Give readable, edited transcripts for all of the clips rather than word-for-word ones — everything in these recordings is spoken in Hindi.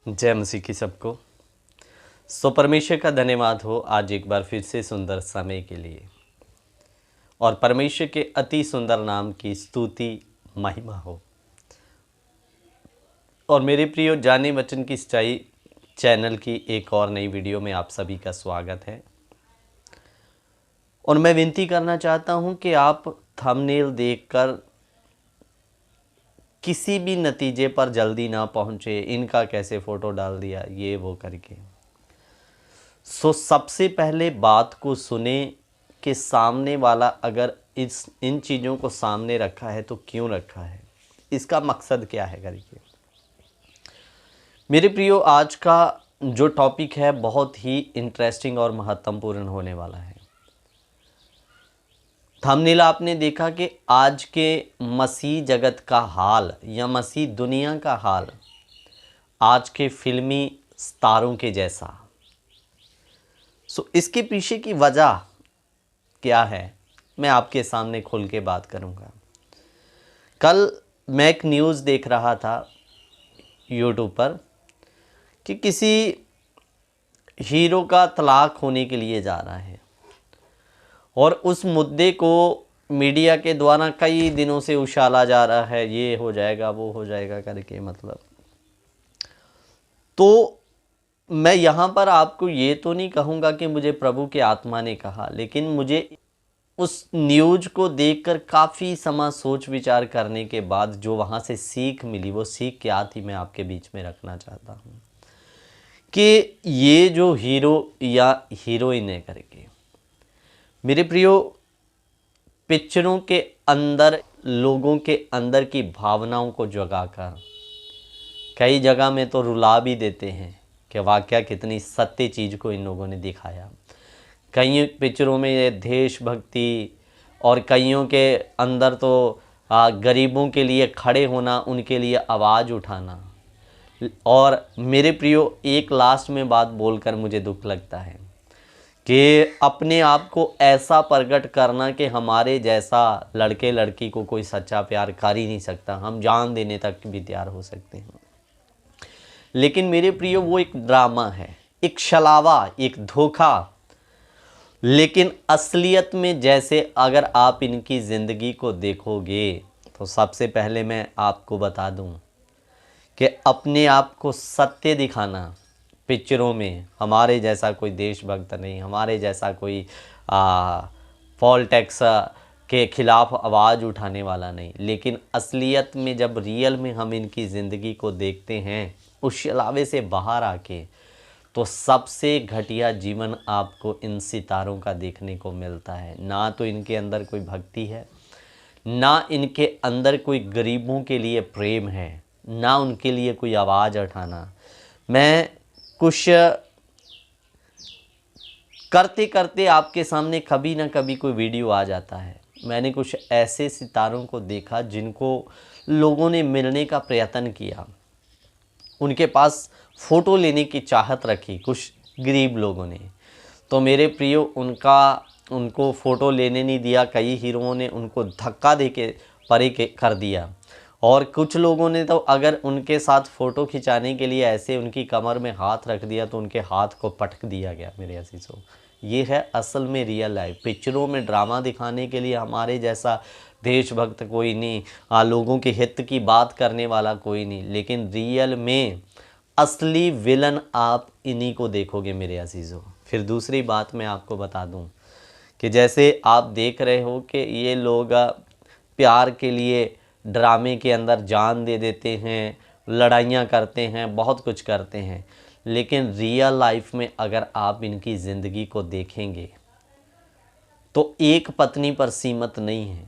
जय मसीह की सबको। सो परमेश्वर का धन्यवाद हो आज एक बार फिर से सुंदर समय के लिए, और परमेश्वर के अति सुंदर नाम की स्तुति महिमा हो। और मेरे प्रियो, जाने वचन की सच्चाई चैनल की एक और नई वीडियो में आप सभी का स्वागत है। और मैं विनती करना चाहता हूं कि आप थंबनेल देखकर किसी भी नतीजे पर जल्दी ना पहुंचे, इनका कैसे फ़ोटो डाल दिया ये वो करके। सबसे पहले बात को सुने कि सामने वाला अगर इन चीज़ों को सामने रखा है तो क्यों रखा है, इसका मकसद क्या है करके। मेरे प्रियो, आज का जो टॉपिक है बहुत ही इंटरेस्टिंग और महत्वपूर्ण होने वाला है। थंबनेल आपने देखा कि आज के मसीह जगत का हाल या मसीह दुनिया का हाल आज के फिल्मी सितारों के जैसा। इसके पीछे की वजह क्या है, मैं आपके सामने खुल के बात करूंगा। कल मैं एक न्यूज़ देख रहा था यूट्यूब पर कि किसी हीरो का तलाक होने के लिए जा रहा है, और उस मुद्दे को मीडिया के द्वारा कई दिनों से उछाला जा रहा है, ये हो जाएगा वो हो जाएगा करके। मतलब तो मैं यहाँ पर आपको ये तो नहीं कहूँगा कि मुझे प्रभु के आत्मा ने कहा, लेकिन मुझे उस न्यूज़ को देखकर काफ़ी समय सोच विचार करने के बाद जो वहाँ से सीख मिली, वो सीख क्या थी मैं आपके बीच में रखना चाहता हूँ। कि ये जो हीरो या हीरोइन है करके, मेरे प्रियो, पिक्चरों के अंदर लोगों के अंदर की भावनाओं को जगाकर कई जगह में तो रुला भी देते हैं कि वाकया कितनी सत्य चीज़ को इन लोगों ने दिखाया। कई पिक्चरों में ये देशभक्ति, और कईयों के अंदर तो गरीबों के लिए खड़े होना, उनके लिए आवाज़ उठाना। और मेरे प्रियो, एक लास्ट में बात बोलकर मुझे दुख लगता है कि अपने आप को ऐसा प्रकट करना कि हमारे जैसा लड़के लड़की को कोई सच्चा प्यार कर ही नहीं सकता, हम जान देने तक भी तैयार हो सकते हैं। लेकिन मेरे प्रियो, वो एक ड्रामा है, एक छलावा, एक धोखा। लेकिन असलियत में जैसे अगर आप इनकी ज़िंदगी को देखोगे तो सबसे पहले मैं आपको बता दूं कि अपने आप को सत्य दिखाना पिक्चरों में, हमारे जैसा कोई देशभक्त नहीं, हमारे जैसा कोई पॉल टैक्स के खिलाफ आवाज़ उठाने वाला नहीं। लेकिन असलियत में जब रियल में हम इनकी ज़िंदगी को देखते हैं उस छलावे से बाहर आके, तो सबसे घटिया जीवन आपको इन सितारों का देखने को मिलता है। ना तो इनके अंदर कोई भक्ति है, ना इनके अंदर कोई गरीबों के लिए प्रेम है, ना उनके लिए कोई आवाज़ उठाना। मैं कुछ करते करते आपके सामने कभी ना कभी कोई वीडियो आ जाता है। मैंने कुछ ऐसे सितारों को देखा जिनको लोगों ने मिलने का प्रयत्न किया, उनके पास फ़ोटो लेने की चाहत रखी कुछ गरीब लोगों ने। तो मेरे प्रियो, उनको फ़ोटो लेने नहीं दिया। कई हीरोओं ने उनको धक्का दे के परे कर दिया, और कुछ लोगों ने तो अगर उनके साथ फ़ोटो खिंचाने के लिए ऐसे उनकी कमर में हाथ रख दिया तो उनके हाथ को पटक दिया गया। मेरे अजीज़ों, ये है असल में रियल लाइफ। पिक्चरों में ड्रामा दिखाने के लिए हमारे जैसा देशभक्त कोई नहीं, लोगों के हित की बात करने वाला कोई नहीं, लेकिन रियल में असली विलन आप इन्हीं को देखोगे मेरे अजीज़ों। फिर दूसरी बात मैं आपको बता दूं कि जैसे आप देख रहे हो कि ये लोग प्यार के लिए ड्रामे के अंदर जान दे देते हैं, लड़ाइयाँ करते हैं, बहुत कुछ करते हैं, लेकिन रियल लाइफ में अगर आप इनकी ज़िंदगी को देखेंगे तो एक पत्नी पर सीमित नहीं है।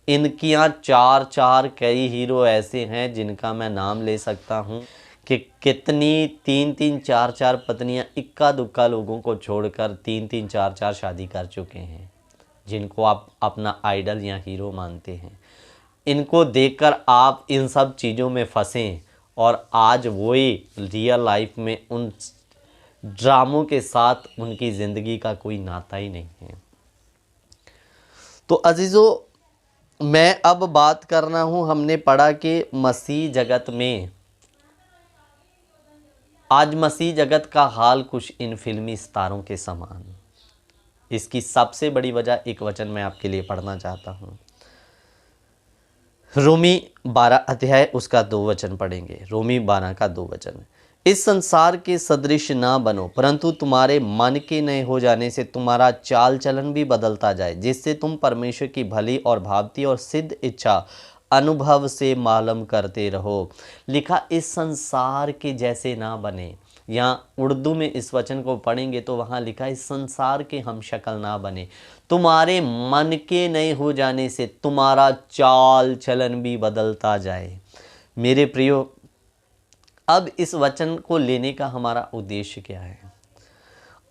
इनकी यहाँ चार चार कई हीरो ऐसे हैं जिनका मैं नाम ले सकता हूँ कि कितनी तीन तीन चार चार पत्नियाँ इक्का दुक्का लोगों को छोड़कर तीन तीन चार चार शादी कर चुके हैं, जिनको आप अपना आइडल या हीरो मानते हैं। इनको देखकर आप इन सब चीज़ों में फंसें, और आज वही रियल लाइफ में उन ड्रामों के साथ उनकी ज़िंदगी का कोई नाता ही नहीं है। तो अजीज़ों, मैं अब बात करना हूँ, हमने पढ़ा कि मसीह जगत में आज मसीह जगत का हाल कुछ इन फिल्मी सितारों के समान। इसकी सबसे बड़ी वजह एक वचन मैं आपके लिए पढ़ना चाहता हूँ। रोमी 12 अध्याय उसका 2 वचन पढ़ेंगे। रोमी 12 का 2 वचन। इस संसार के सदृश ना बनो, परंतु तुम्हारे मन के नए हो जाने से तुम्हारा चाल चलन भी बदलता जाए, जिससे तुम परमेश्वर की भली और भावती और सिद्ध इच्छा अनुभव से मालूम करते रहो। लिखा इस संसार के जैसे ना बने। यहाँ उर्दू में इस वचन को पढ़ेंगे तो वहाँ लिखा इस संसार के हम शक्ल ना बने, तुम्हारे मन के नए हो जाने से तुम्हारा चाल चलन भी बदलता जाए। मेरे प्रियो, अब इस वचन को लेने का हमारा उद्देश्य क्या है?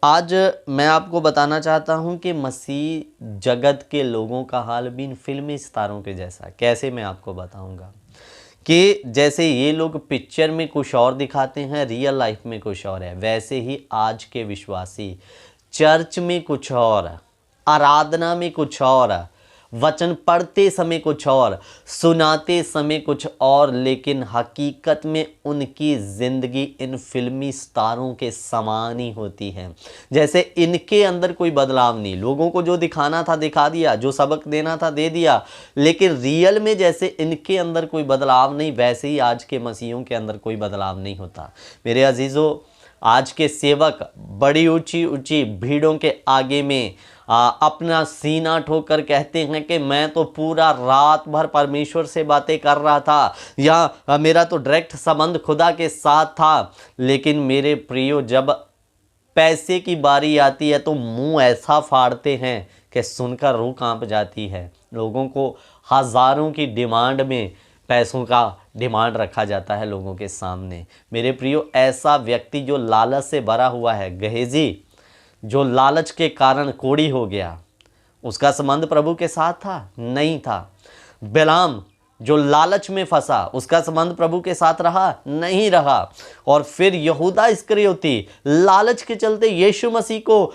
आज मैं आपको बताना चाहता हूं कि मसीह जगत के लोगों का हाल भी इन फिल्मी सितारों के जैसा। कैसे, मैं आपको बताऊंगा कि जैसे ये लोग पिक्चर में कुछ और दिखाते हैं, रियल लाइफ में कुछ और है, वैसे ही आज के विश्वासी चर्च में कुछ और, आराधना में कुछ और, वचन पढ़ते समय कुछ और, सुनाते समय कुछ और, लेकिन हकीकत में उनकी ज़िंदगी इन फिल्मी सितारों के समान ही होती है। जैसे इनके अंदर कोई बदलाव नहीं, लोगों को जो दिखाना था दिखा दिया, जो सबक देना था दे दिया, लेकिन रियल में जैसे इनके अंदर कोई बदलाव नहीं, वैसे ही आज के मसीहों के अंदर कोई बदलाव नहीं होता। मेरे अजीज़ों, आज के सेवक बड़ी ऊंची ऊंची भीड़ों के आगे में अपना सीना ठोकर कहते हैं कि मैं तो पूरा रात भर परमेश्वर से बातें कर रहा था, या मेरा तो डायरेक्ट संबंध खुदा के साथ था। लेकिन मेरे प्रियो, जब पैसे की बारी आती है तो मुंह ऐसा फाड़ते हैं कि सुनकर रूह कांप जाती है। लोगों को हज़ारों की डिमांड में पैसों का डिमांड रखा जाता है लोगों के सामने। मेरे प्रियो, ऐसा व्यक्ति जो लालच से भरा हुआ है, गेहजी जो लालच के कारण कोढ़ी हो गया, उसका संबंध प्रभु के साथ था? नहीं था। बिलाम जो लालच में फंसा, उसका संबंध प्रभु के साथ रहा? नहीं रहा। और फिर यहूदा इस्करियोती लालच के चलते यीशु मसीह को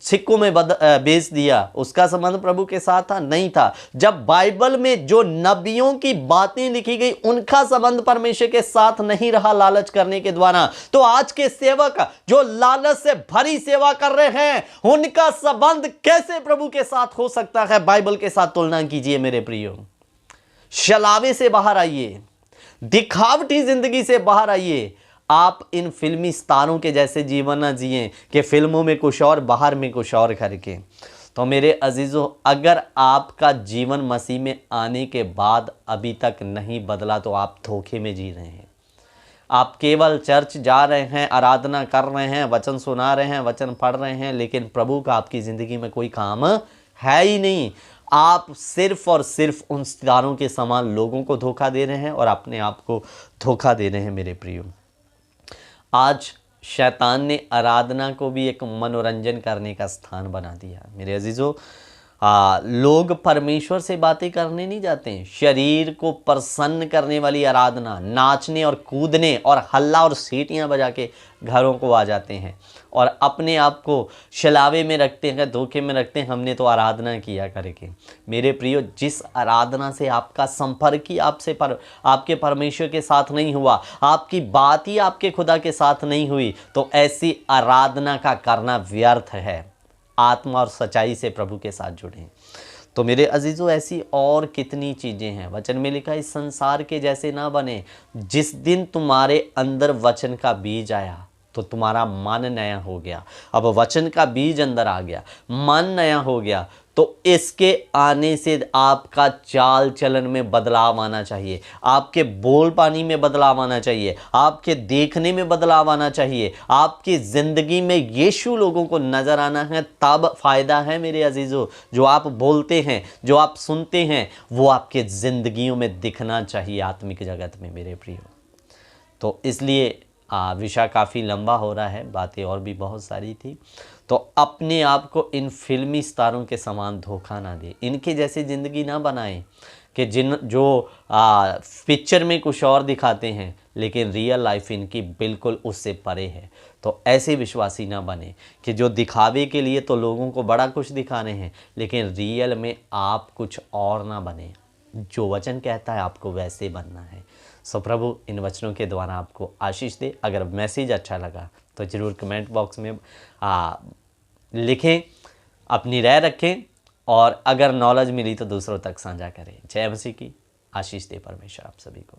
सिक्कों में बेच दिया, उसका संबंध प्रभु के साथ था? नहीं था। जब बाइबल में जो नबियों की बातें लिखी गई, उनका संबंध परमेश्वर के साथ नहीं रहा लालच करने के द्वारा, तो आज के सेवक जो लालच से भरी सेवा कर रहे हैं, उनका संबंध कैसे प्रभु के साथ हो सकता है? बाइबल के साथ तुलना कीजिए मेरे प्रियो। शलावे से बाहर आइए, दिखावटी जिंदगी से बाहर आइए। आप इन फिल्मी स्टारों के जैसे जीवन ना जिए कि फिल्मों में कुछ और, बाहर में कुछ और करके। तो मेरे अजीजों, अगर आपका जीवन मसीह में आने के बाद अभी तक नहीं बदला तो आप धोखे में जी रहे हैं। आप केवल चर्च जा रहे हैं, आराधना कर रहे हैं, वचन सुना रहे हैं, वचन पढ़ रहे हैं, लेकिन प्रभु का आपकी ज़िंदगी में कोई काम है ही नहीं। आप सिर्फ और सिर्फ उन सितारों के समान लोगों को धोखा दे रहे हैं और अपने आप को धोखा दे रहे हैं। मेरे प्रियो, आज शैतान ने आराधना को भी एक मनोरंजन करने का स्थान बना दिया। मेरे अजीज़ों, लोग परमेश्वर से बातें करने नहीं जाते हैं। शरीर को प्रसन्न करने वाली आराधना, नाचने और कूदने और हल्ला और सीटियां बजा के घरों को आ जाते हैं और अपने आप को शलावे में रखते हैं, धोखे में रखते हैं, हमने तो आराधना किया करके। मेरे प्रियो, जिस आराधना से आपका संपर्क ही आपके परमेश्वर के साथ नहीं हुआ, आपकी बात ही आपके खुदा के साथ नहीं हुई, तो ऐसी आराधना का करना व्यर्थ है। आत्मा और सच्चाई से प्रभु के साथ जुड़ें। तो मेरे अजीज़ों, ऐसी और कितनी चीज़ें हैं। वचन में लिखा, इस संसार के जैसे ना बने। जिस दिन तुम्हारे अंदर वचन का बीज आया तो तुम्हारा मन नया हो गया। अब वचन का बीज अंदर आ गया, मन नया हो गया, तो इसके आने से आपका चाल चलन में बदलाव आना चाहिए, आपके बोल पानी में बदलाव आना चाहिए, आपके देखने में बदलाव आना चाहिए, आपकी ज़िंदगी में यीशु लोगों को नज़र आना है। तब फ़ायदा है मेरे अजीज़ों। जो आप बोलते हैं, जो आप सुनते हैं, वो आपके ज़िंदगियों में दिखना चाहिए आत्मिक जगत में। मेरे प्रियो, तो इसलिए विषय काफ़ी लंबा हो रहा है, बातें और भी बहुत सारी थी। तो अपने आप को इन फिल्मी स्टारों के समान धोखा ना दे, इनके जैसी ज़िंदगी ना बनाएं कि जो पिक्चर में कुछ और दिखाते हैं लेकिन रियल लाइफ इनकी बिल्कुल उससे परे है। तो ऐसे विश्वासी ना बने कि जो दिखावे के लिए तो लोगों को बड़ा कुछ दिखा रहे हैं, लेकिन रियल में आप कुछ और ना बने। जो वचन कहता है आपको वैसे बनना है। सो प्रभु इन वचनों के द्वारा आपको आशीष दे। अगर मैसेज अच्छा लगा तो ज़रूर कमेंट बॉक्स में लिखें, अपनी राय रखें, और अगर नॉलेज मिली तो दूसरों तक साझा करें। जय मसीह की। आशीष दे परमेश्वर आप सभी को।